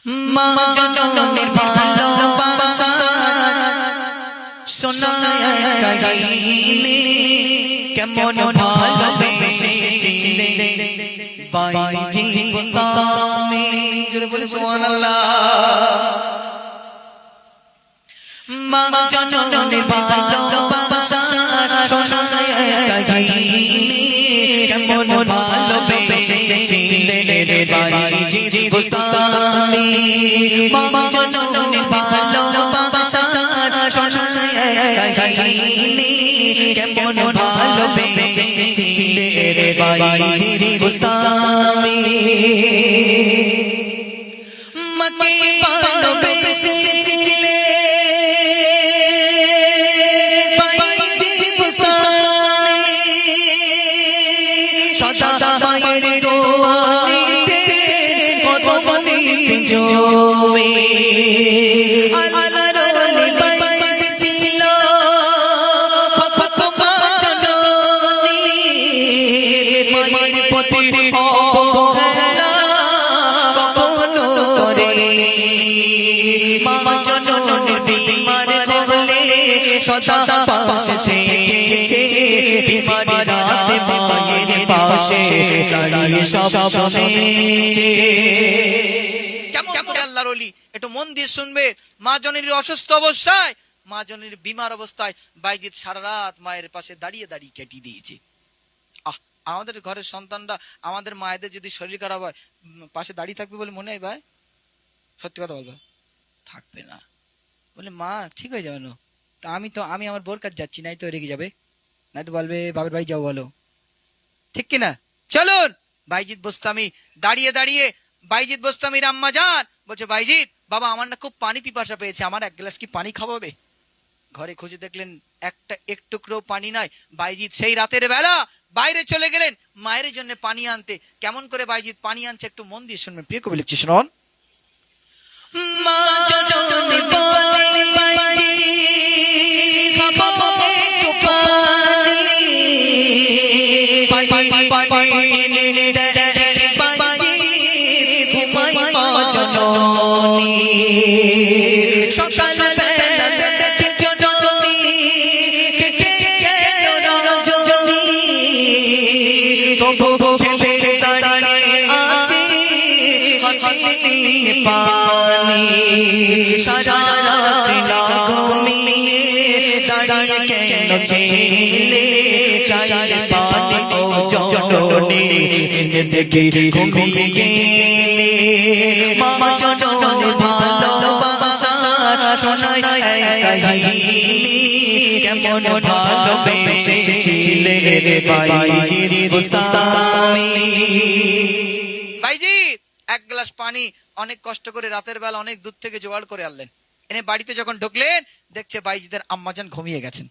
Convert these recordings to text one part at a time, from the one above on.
মা জননীর ভালোবাসা শোনায় কাহিনী কেমন ভালোবেসেছিলে বাইজি বুস্তামি। জোরে বলে সুবহানাল্লাহ। মা জননীর ভালোবাসা শোনায় কাহিনী কেমন ভালোবেসেছিলে বাইজি বুস্তামি। মা জননীর ভালোবাসা শোনায় কাহিনী কেমন ভালোবেসেছিলে বাইজি বুস্তামি। মাকে ভালোবেসেছিলে বাইজি বুস্তামি। সদা মায়ের দোয়া নিতে কদম নিতে জমে। আল্লাহর ওলি বাইজি ছিল ভক্ত মা জননী। মায়ের প্রতি অবহেলা কখনো করেনি। মা জননী বিমার হলে সদা পাশে থেকেছে। বিমার রাতে মায়ের পাশে দাঁড়িয়ে সব শুনেছে। কেমন করে আল্লাহর ওলি, একটু মন দিয়ে শুনবে। মা জননীর অসুস্থ অবস্থায়, মা জননীর বিমার অবস্থায় বাইজিৎ সারা রাত মায়ের পাশে দাঁড়িয়ে দাঁড়িয়ে কেটে দিয়েছে। আমাদের ঘরের সন্তানরা আমাদের মায়েদের যদি শরীর খারাপ হয় পাশে দাঁড়িয়ে থাকবে বলে মনে হয় ভাই? সত্যি কথা বলবে, থাকবে না। বলে মা ঠিক হয়ে যাবে না। তো আমি আমার বোর কাছে যাচ্ছি, নাই তো রেগে যাবে, নাই তো বলবে বাবার বাড়ি যাও, বলো ঠিক কিনা? চলুন। বাইজিৎ বোস্তামি দাঁড়িয়ে দাঁড়িয়ে বাইজিৎ বোস্তামির আম্মা যান বলছে, বাইজিৎ বাবা আমার না খুব পানি পিপাসা পেয়েছে, আমার এক গ্লাস কি পানি খাওয়াবে? ঘরে খুঁজে দেখলেন এক টুকরো পানি নাই। বাইজিৎ সেই রাতের বেলা বাইরে চলে গেলেন মায়ের জন্য পানি আনতে। কেমন করে বাইজিৎ পানি আনছে একটু মন দিয়ে শুনবেন। প্রিয় কবি লিখছে, শুনুন। মা জননী বলে বাইজিৎ খাবো একটু পানি এনে দে বাইজিৎ ঘুমাই মা জননী। সকাল বেলা দেখে জননী কেটে গেল রজনী। তবু ছেলে দাঁড়িয়ে আছে হাতে নিয়ে পানি। সারা রাত্রি না ঘুমিয়ে দাঁড়িয়ে কেন ছেলে চাইলে পানি ও জননী এনে দেখে ঘুমিয়ে গেলে। মা জননীর ভালোবাসা শোনায় কাহিনী কেমন ভালোবেসেছিলে বাইজি বুস্তামি। বাইজি এক গ্লাস পানি অনেক কষ্ট করে রাতের বেলা অনেক দূর থেকে জোগাড় করে আনলেন। এনে বাড়িতে যখন ঢুকলেন দেখছে বাইজিদের আম্মাজান ঘুমিয়ে গেছেন।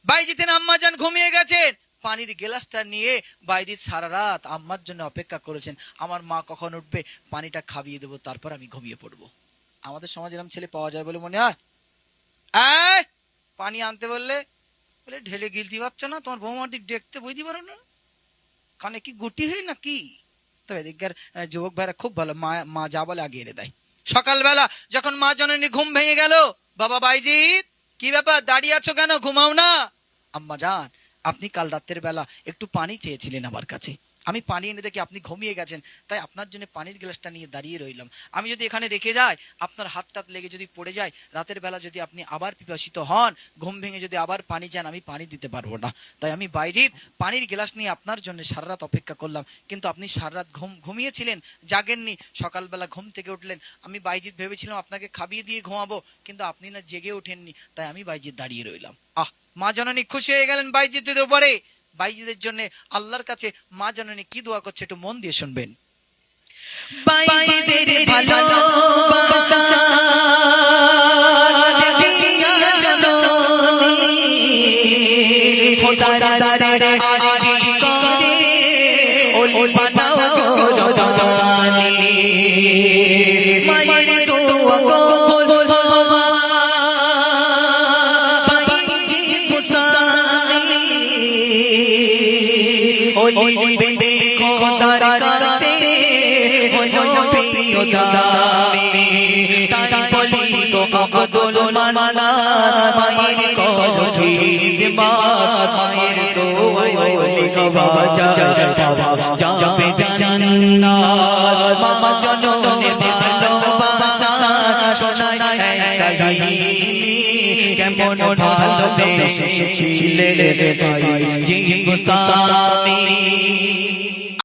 বাইজিদের আম্মাজান ঘুমিয়ে গেছেন। পানির গ্লাসটা নিয়ে বাইজিৎ সারা রাত আম্মার জন্য অপেক্ষা করেছেন, আমার মা কখন উঠবে, পানিটা খাইয়ে দেবো, তারপর আমি ঘুমিয়ে পড়বো। আমাদের সমাজে এরকম ছেলে পাওয়া যায় বলে মনে হয়? পানি আনতে বললে বলে ঢেলে গিলতে পারছো না, তোমার বৌমার দিক দেখতে বইতে পারো না, কানে কি গুটি হয় না কি? তবে এদিককার যুবক ভাইরা খুব ভালো, মা যা বলে আগে এনে দেয়। সকালবেলা যখন মা জননী ঘুম ভেঙে গেল, বাবা বাইজিৎ কি ব্যাপার, দাঁড়িয়ে আছো কেন, ঘুমাও না? আম্মা জান আপনি কাল রাতের বেলা একটু পানি চেয়েছিলেন আমার কাছে, আমি পানি এনে দেখি আপনি ঘুমিয়ে গেছেন, তাই আপনার জন্য পানির গ্লাসটা নিয়ে দাঁড়িয়ে রইলাম। আমি যদি এখানে রেখে যাই, আপনার হাত টাত লেগে যদি পড়ে যায়, রাতের বেলা যদি আপনি আবার পিপাসিত হন, ঘুম ভেঙে যদি আবার পানি চান, আমি পানি দিতে পারবো না। তাই আমি বাইজিৎ পানির গ্লাস নিয়ে আপনার জন্য সারা রাত অপেক্ষা করলাম, কিন্তু আপনি সারা রাত ঘুমিয়েছিলেন, জাগেননি। সকালবেলা ঘুম থেকে উঠলেন, আমি বাইজিৎ ভেবেছিলাম আপনাকে খাইয়ে দিয়ে ঘুমাবো, কিন্তু আপনি না জেগে ওঠেননি, তাই আমি বাইজিৎ দাঁড়িয়ে রইলাম। মা জননী খুশি হয়ে গেলেন বাইজিতের উপরে। বাইজিদের জন্য আল্লাহর কাছে মা জননী কি দোয়া করছে একটু মন দিয়ে শুনবেন। বাইজিদের ভালোবাসা দেখিয়া জননী খোদার দরবারে আরজি করে ওলি বানাও গো জননী। মায়ের দোয়া কবুল হওয়া ওলি বেবে খোদার কাছে প্রিয় দামি তাই বলি গো আব্দুল মান্নান মায়ের করো খিদমত মায়ের দোয়ায় ওলি বাবা যাবে জান্নাত মা জননের ভালোবাসা শোনায় কাহিনী কেমন ভালোবেসেছিলে ভাই জি গোস্তামি